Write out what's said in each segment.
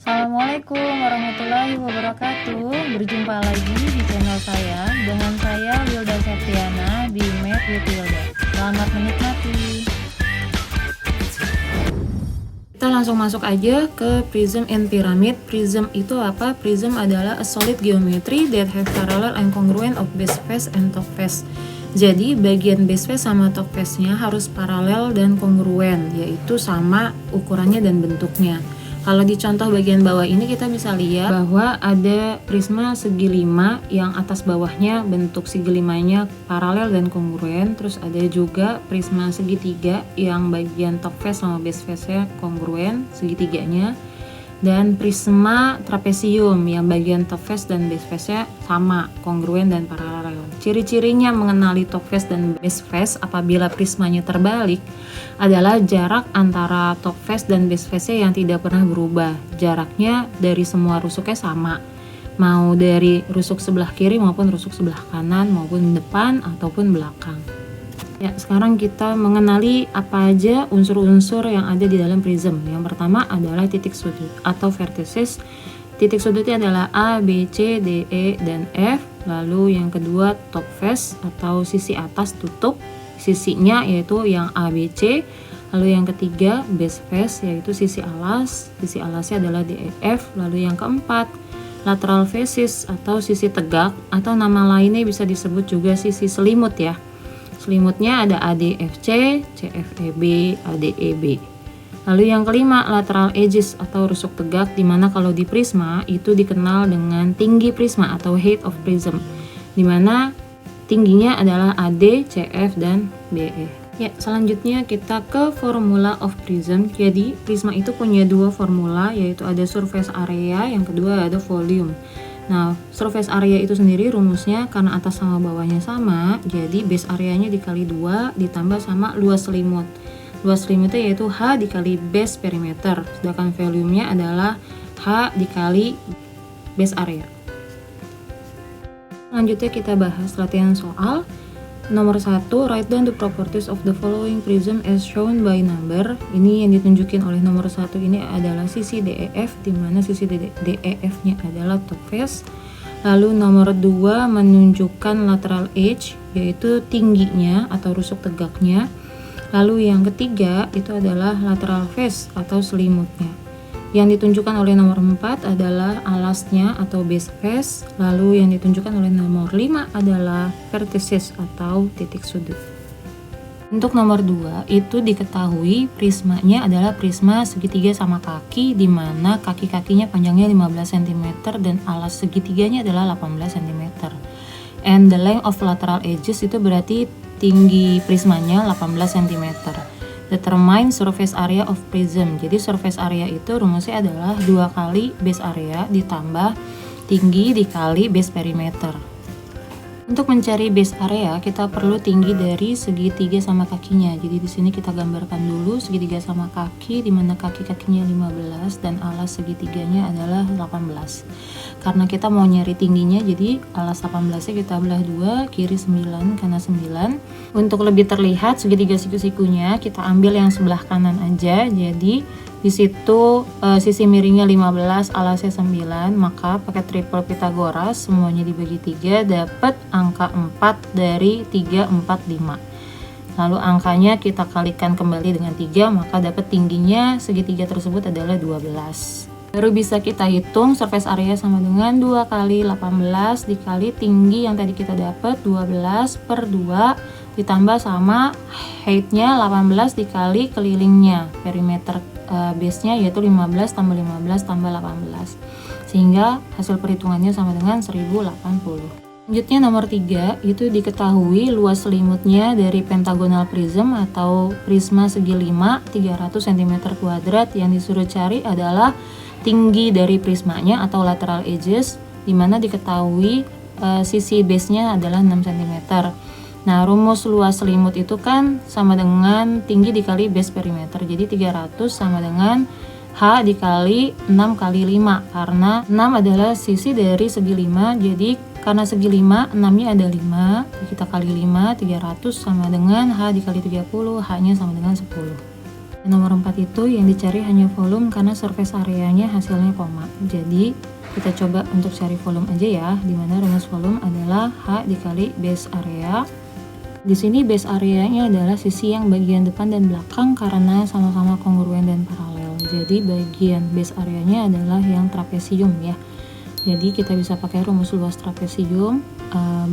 Assalamualaikum warahmatullahi wabarakatuh. Berjumpa lagi di channel saya dengan saya Wilda Septiana di Math with Wilda. Selamat menikmati. Kita langsung masuk aja ke prism and pyramid. Prism itu apa? Prism adalah a solid geometry that have parallel and congruent of base face and top face. Jadi bagian base face sama top face-nya harus paralel dan kongruen, yaitu sama ukurannya dan bentuknya. Kalau di contoh bagian bawah ini kita bisa lihat bahwa ada prisma segi 5 yang atas bawahnya bentuk segi 5-nya paralel dan kongruen. Terus ada juga prisma segitiga yang bagian top face sama base face-nya kongruen segitiganya. Dan prisma trapesium yang bagian top face dan base face-nya sama, kongruen dan paralel. Ciri-cirinya mengenali top face dan base face apabila prismanya terbalik adalah jarak antara top face dan base face-nya yang tidak pernah berubah. Jaraknya dari semua rusuknya sama, mau dari rusuk sebelah kiri maupun rusuk sebelah kanan maupun depan ataupun belakang. Ya, sekarang kita mengenali apa aja unsur-unsur yang ada di dalam prism. Yang pertama adalah titik sudut atau vertices. Titik sudutnya adalah A, B, C, D, E, dan F. Lalu yang kedua top face atau sisi atas tutup sisinya yaitu yang A, B, C. Lalu yang ketiga base face yaitu sisi alas. Sisi alasnya adalah D, E, F. Lalu yang keempat lateral faces atau sisi tegak atau nama lainnya bisa disebut juga sisi selimut ya. Selimutnya ada ADFC, CFEB, ADEB. Lalu yang kelima lateral edges atau rusuk tegak, dimana kalau di prisma itu dikenal dengan tinggi prisma atau height of prism, dimana tingginya adalah AD, CF, dan BE. Ya, selanjutnya kita ke formula of prism. Jadi prisma itu punya dua formula, yaitu ada surface area, yang kedua ada volume. Nah, surface area itu sendiri rumusnya karena atas sama bawahnya sama, jadi base areanya dikali 2 ditambah sama luas selimut. Luas selimutnya yaitu H dikali base perimeter, sedangkan volumenya adalah H dikali base area. Selanjutnya kita bahas latihan soal. Nomor 1, write down the properties of the following prism as shown by number. Ini yang ditunjukin oleh nomor 1 ini adalah sisi DEF, di mana sisi DEF-nya adalah top face. Lalu nomor 2 menunjukkan lateral edge, yaitu tingginya atau rusuk tegaknya. Lalu yang ketiga itu adalah lateral face atau selimutnya. Yang ditunjukkan oleh nomor 4 adalah alasnya atau base face. Lalu yang ditunjukkan oleh nomor 5 adalah vertices atau titik sudut. Untuk nomor 2 itu diketahui prismanya adalah prisma segitiga sama kaki, di mana kaki-kakinya panjangnya 15 cm dan alas segitiganya adalah 18 cm. And the length of lateral edges itu berarti tinggi prismanya 18 cm. Determine surface area of prism. Jadi surface area itu rumusnya adalah 2 kali base area ditambah tinggi dikali base perimeter. Untuk mencari base area kita perlu tinggi dari segitiga sama kakinya. Jadi di sini kita gambarkan dulu segitiga sama kaki, di mana kaki-kakinya 15 dan alas segitiganya adalah 18. Karena kita mau nyari tingginya, jadi alas 18-nya kita belah 2, kiri 9 karena 9. Untuk lebih terlihat segitiga siku-sikunya kita ambil yang sebelah kanan aja. Jadi di situ sisi miringnya 15, alasnya 9, maka pakai triple Pythagoras semuanya dibagi 3 dapat angka 4 dari 3, 4, 5. Lalu angkanya kita kalikan kembali dengan 3, maka dapat tingginya segitiga tersebut adalah 12. Baru bisa kita hitung surface area sama dengan 2 kali 18 dikali tinggi yang tadi kita dapat 12 per 2 ditambah sama height-nya 18 dikali kelilingnya perimeter base-nya yaitu 15 tambah 15 tambah 18, sehingga hasil perhitungannya sama dengan 1080. Selanjutnya nomor 3 itu diketahui luas selimutnya dari pentagonal prism atau prisma segi 5 300 cm2. Yang disuruh cari adalah tinggi dari prismanya atau lateral edges, dimana diketahui sisi base-nya adalah 6 cm. Nah, rumus luas selimut itu kan sama dengan tinggi dikali base perimeter. Jadi 300 sama dengan H dikali 6 kali 5. Karena 6 adalah sisi dari segi 5. Jadi karena segi 5, 6-nya ada 5. Kita kali 5, 300 sama dengan H dikali 30. H-nya sama dengan 10. Nomor 4 itu yang dicari hanya volume karena surface areanya hasilnya koma. Jadi kita coba untuk cari volume aja ya, dimana rumus volume adalah H dikali base area. Di sini base areanya adalah sisi yang bagian depan dan belakang karena sama-sama kongruen dan paralel. Jadi bagian base areanya adalah yang trapesium ya. Jadi kita bisa pakai rumus luas trapesium,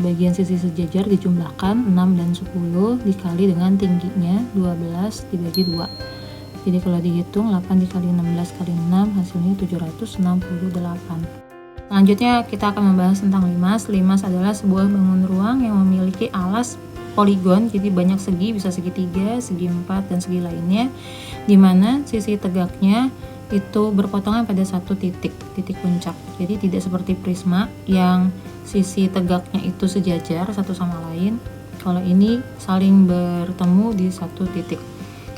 bagian sisi sejajar dijumlahkan 6 dan 10 dikali dengan tingginya 12 dibagi 2. Jadi kalau dihitung 8 dikali 16 kali 6 hasilnya 768. Selanjutnya kita akan membahas tentang limas. Limas adalah sebuah bangun ruang yang memiliki alas poligon, jadi banyak segi, bisa segi 3, segi 4, dan segi lainnya, dimana sisi tegaknya itu berpotongan pada satu titik puncak. Jadi tidak seperti prisma yang sisi tegaknya itu sejajar satu sama lain. Kalau ini saling bertemu di satu titik.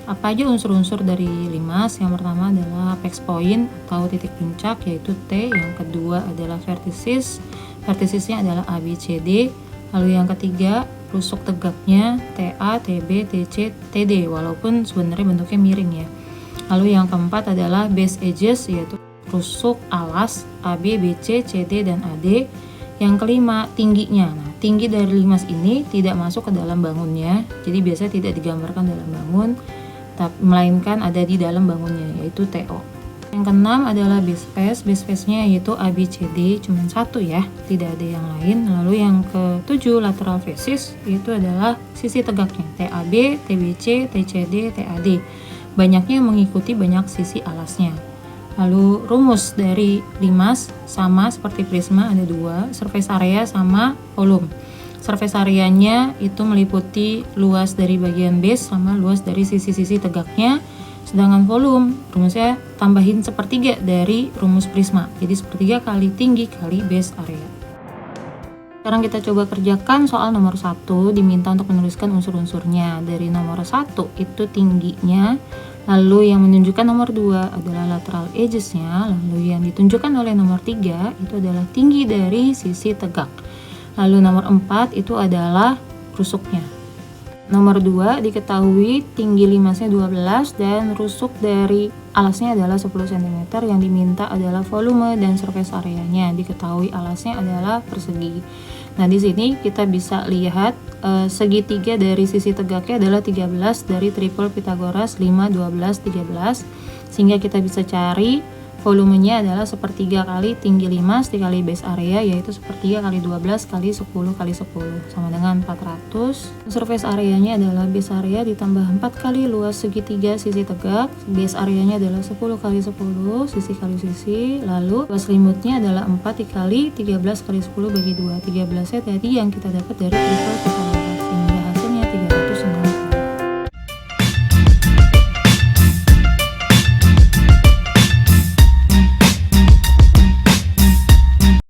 Apa aja unsur-unsur dari limas? Yang pertama adalah apex point atau titik puncak, yaitu T. Yang kedua adalah vertices, verticesnya adalah A, B, C, D. Lalu yang ketiga rusuk tegaknya TA, TB, TC, TD, walaupun sebenarnya bentuknya miring ya. Lalu yang keempat adalah base edges, yaitu rusuk alas AB, BC, CD, dan AD. Yang kelima tingginya. Nah, tinggi dari limas ini tidak masuk ke dalam bangunnya, jadi biasanya tidak digambarkan dalam bangun, melainkan ada di dalam bangunnya, yaitu TO. Yang keenam adalah base face. Base face-nya yaitu ABCD, cuma satu ya, tidak ada yang lain. Lalu yang ketujuh lateral faces, itu adalah sisi tegaknya TAB, TBC, TCD, TAD. Banyaknya mengikuti banyak sisi alasnya. Lalu rumus dari limas sama seperti prisma, ada dua, surface area sama volume. Surface areanya itu meliputi luas dari bagian base sama luas dari sisi-sisi tegaknya. Sedangkan volume, rumusnya tambahin sepertiga dari rumus prisma. Jadi sepertiga kali tinggi kali base area. Sekarang kita coba kerjakan soal nomor 1, diminta untuk menuliskan unsur-unsurnya. Dari nomor 1 itu tingginya, lalu yang menunjukkan nomor 2 adalah lateral edges-nya, lalu yang ditunjukkan oleh nomor 3 itu adalah tinggi dari sisi tegak. Lalu nomor 4 itu adalah rusuknya. Nomor 2 diketahui tinggi limasnya 12 dan rusuk dari alasnya adalah 10 cm. Yang diminta adalah volume dan surface areanya. Diketahui alasnya adalah persegi. Nah, di sini kita bisa lihat segitiga dari sisi tegaknya adalah 13 dari triple Pythagoras 5, 12, 13. Sehingga kita bisa cari volumenya adalah sepertiga kali tinggi limas dikali base area, yaitu sepertiga kali 12 kali 10 kali 10 sama dengan 400. Surface areanya adalah base area ditambah 4 kali luas segitiga sisi tegak. Base areanya adalah 10 kali 10 sisi kali sisi. Lalu luas selimutnya adalah 4 dikali 13 kali 10 bagi 2. 13 nya tadi yang kita dapat dari triple Pythagoras.